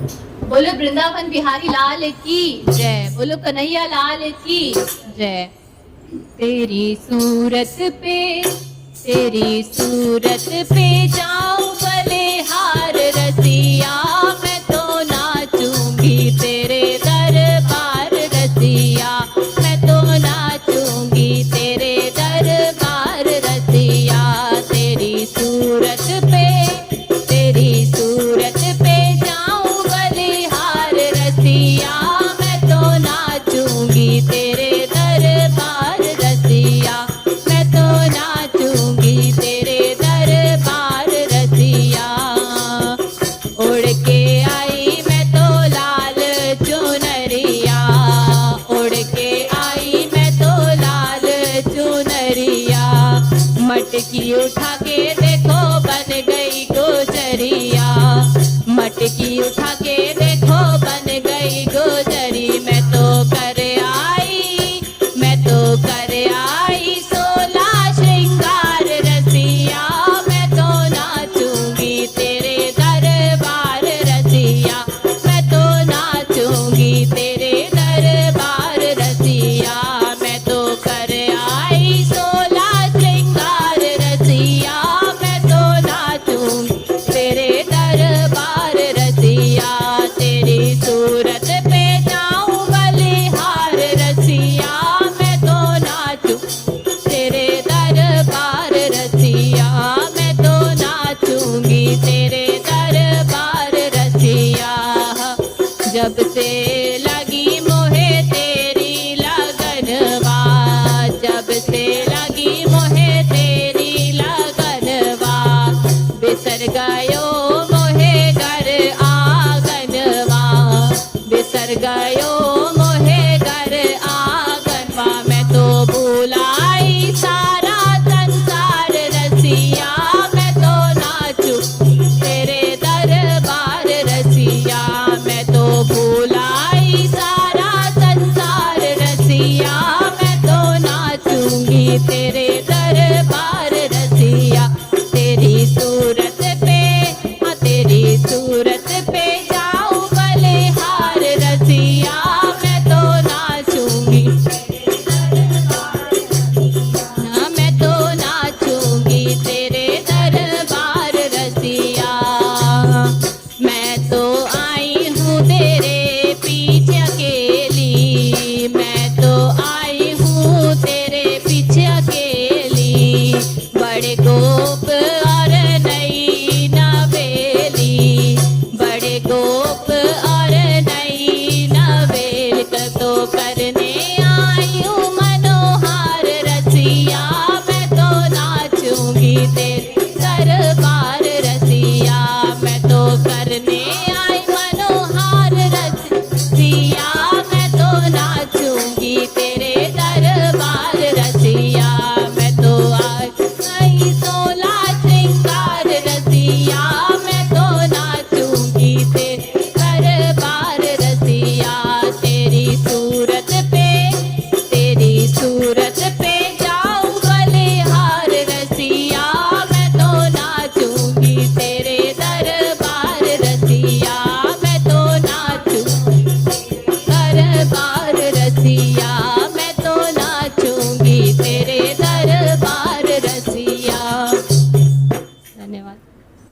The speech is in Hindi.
बोलो वृंदावन बिहारी लाल की जय, बोलो कन्हैया लाल की जय। तेरी सूरत पे जाऊं बलिहार रसिया, मैं तो नाचूंगी तेरे दरबार रसिया, मैं तो नाचूंगी तेरे दरबार रसिया। तेरी सूरत पे जाऊं बलिहार रसिया, मैं तो नाचूंगी तेरे दरबार रसिया, मैं तो नाचूंगी तेरे दरबार रसिया। उड़ के आई मैं तो लाल चुनरिया, उड़ के आई मैं तो लाल चुनरिया, मटकी उठा के देखो बन गई गुजरिया, मटकी उठा के देखो बन गई गुजरी। मैं तो कर आई 16 श्रृंगार रसिया, मैं तो नाचूंगी तेरे दरबार रसिया, मैं तो नाचूंगी तेरे दरबार रसिया। मैं तो कर आई 16 श्रृंगार रसिया, मैं तो नाचूंगी तेरे दरबार रसिया। तेरी सूरत पे जाऊं बलिहार रसिया, मैं तो नाचूं तेरे दरबार रसिया, मैं तो नाचूंगी तेरे दरबार रसिया। जब से लगी मोहे तेरी लगनवा, जब से लगी मोहे तेरी लगनवा, बिसर गयो मोहे घर आंगनवा, बिसर गयो मोहे घर आंगनवा। मैं तो भुलाई सारा संसार रसिया, मैं तो नाचूं तेरे दरबार रसिया, मैं तो भुलाई सारा संसार रसिया, मैं तो नाचूंगी तेरे दरबार रसिया। तेरी सूरत पे जाऊं बलिहार रसिया, मैं तो नाचूंगी, मैं तो नाचूंगी तेरे दरबार रसिया। मैं तो आई हूँ तेरे पीछे अकेली, मैं तो आई हूँ तेरे पीछे अकेली, बड़े गोप और नई नवेली, बड़े गोप और नई नवेल तो करने आई हूँ मनोहार रसिया, मैं तो नाचूंगी तेरे दरबार रसिया, मैं तो करने आई मनोहार रसिया, मैं तो नाचूंगी तेरे दरबार रसिया। मैं तो आई 16 श्रृंगार रसिया, मैं तो नाचूंगी तेरे दरबार रसिया। तेरी सूरत पे जाऊं बलिहार रसिया, मैं तो नाचूंगी तेरे दरबार रसिया, मैं तो नाचूंगी दरबार रसिया, मैं तो नाचूंगी तेरे दरबार रसिया। धन्यवाद।